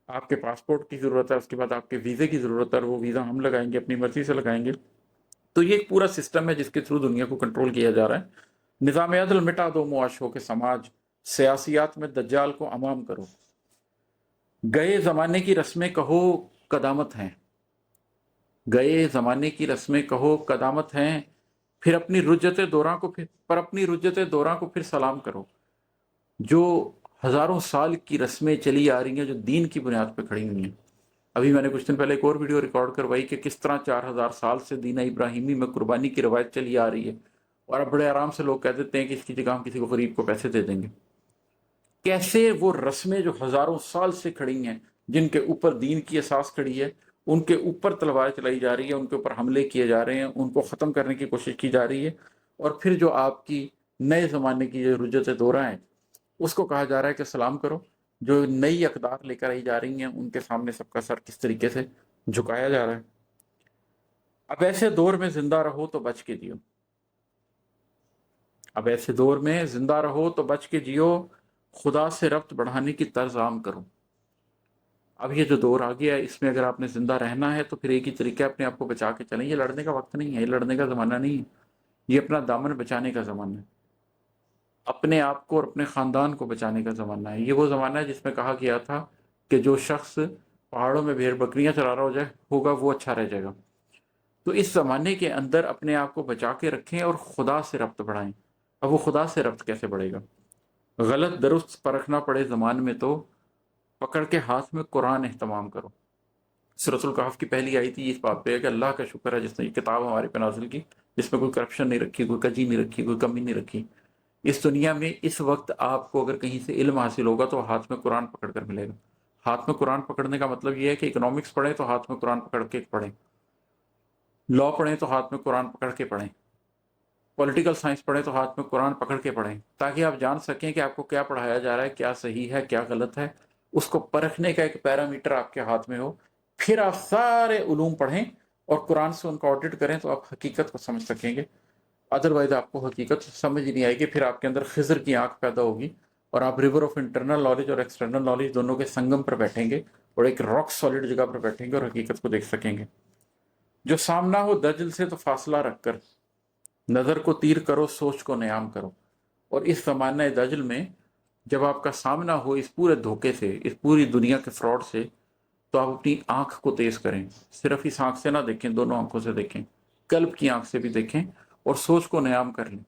आपके पासपोर्ट की ज़रूरत है, उसके बाद आपके वीज़े की ज़रूरत है, और वो वीज़ा हम लगाएंगे, अपनी मर्जी से लगाएंगे। तो ये एक पूरा सिस्टम है जिसके थ्रू दुनिया को कंट्रोल किया जा रहा है। निज़ाम अदल मिटा दो मुआशों के समाज, सियासियात में दज्जाल को अमाम करो। गए ज़माने की रस्में कहो कदामत हैं, गए ज़माने की रस्में कहो कदामत हैं, फिर अपनी रुज्जत दौरा को अपनी रुज्जत दौरा को फिर सलाम करो। जो हज़ारों साल की रस्में चली आ रही हैं, जो दीन की बुनियाद पर खड़ी हुई हैं। अभी मैंने कुछ दिन पहले एक और वीडियो रिकॉर्ड करवाई कि किस तरह 4000 साल से दीन इब्राहिमी में कुर्बानी की रवायत चली आ रही है, और अब बड़े आराम से लोग कह देते हैं कि इसकी जगह हम किसी को गरीब को पैसे दे देंगे। कैसे वो रस्में जो हज़ारों साल से खड़ी हैं, जिनके ऊपर दीन की असास खड़ी है, उनके ऊपर तलवार चलाई जा रही है, उनके ऊपर हमले किए जा रहे हैं, उनको ख़त्म करने की कोशिश की जा रही है। और फिर जो आपकी नए ज़माने की जो रुजत दौरा है, उसको कहा जा रहा है कि सलाम करो। जो नई अकदार लेकर आई जा रही हैं, उनके सामने सबका सर किस तरीके से झुकाया जा रहा है। अब ऐसे दौर में जिंदा रहो तो बच के जियो, अब ऐसे दौर में जिंदा रहो तो बच के जियो, खुदा से रब्त बढ़ाने की तर्ज आम करो। अब ये जो दौर आ गया है, इसमें अगर आपने जिंदा रहना है तो फिर एक ही तरीका है, अपने आप को बचा के चलें। ये लड़ने का वक्त नहीं है, ये लड़ने का ज़माना नहीं है, ये अपना दामन बचाने का ज़माना है, अपने आप को और अपने ख़ानदान को बचाने का ज़माना है। ये वो ज़माना है जिसमें कहा गया था कि जो शख्स पहाड़ों में भेड़ बकरियां चरा रहा हो जाए होगा, वो अच्छा रह जाएगा। तो इस ज़माने के अंदर अपने आप को बचा के रखें और खुदा से रब्त बढ़ाएं। अब वो खुदा से रब्त कैसे बढ़ेगा? गलत दुरुस्त परखना पड़े ज़मान में तो पकड़ के हाथ में कुरान एहतमाम करो। सूरतुल कहफ की पहली आयत ही इस बात पे है कि अल्लाह का शुक्र है जिसने ये किताब हमारे पे नाजिल की, जिसमें कोई करप्शन नहीं रखी, कोई कजी नहीं रखी, कोई कमी नहीं रखी। इस दुनिया में इस वक्त आपको अगर कहीं से इल्म हासिल होगा तो हाथ में कुरान पकड़ कर मिलेगा। हाथ में कुरान पकड़ने का मतलब ये है कि इकोनॉमिक्स पढ़ें तो हाथ में कुरान पकड़ के पढ़ें, लॉ पढ़ें तो हाथ में कुरान पकड़ के पढ़ें, पॉलिटिकल साइंस पढ़ें तो हाथ में कुरान पकड़ के पढ़ें, ताकि आप जान सकें कि आपको क्या पढ़ाया जा रहा है, क्या सही है, क्या गलत है। उसको परखने का एक पैरामीटर आपके हाथ में हो। फिर आप सारे उलूम पढ़ें और कुरान से उनका ऑडिट करें तो आप हकीकत को समझ सकेंगे। अदरवाइज आपको हकीकत समझ ही नहीं आएगी। फिर आपके अंदर खिजर की आंख पैदा होगी और आप रिवर ऑफ इंटरनल नॉलेज और एक्सटर्नल नॉलेज दोनों के संगम पर बैठेंगे और एक रॉक सॉलिड जगह पर बैठेंगे और हकीकत को देख सकेंगे। जो सामना हो दजल से तो फासला रखकर, नज़र को तीर करो, सोच को नयाम करो। और इस ज़माने दजल में जब आपका सामना हो इस पूरे धोखे से, इस पूरी दुनिया के फ्रॉड से, तो आप अपनी आंख को तेज करें। सिर्फ इस आंख से ना देखें, दोनों आंखों से देखें, कल्ब की आंख से भी देखें और सोच को नयाम कर लें।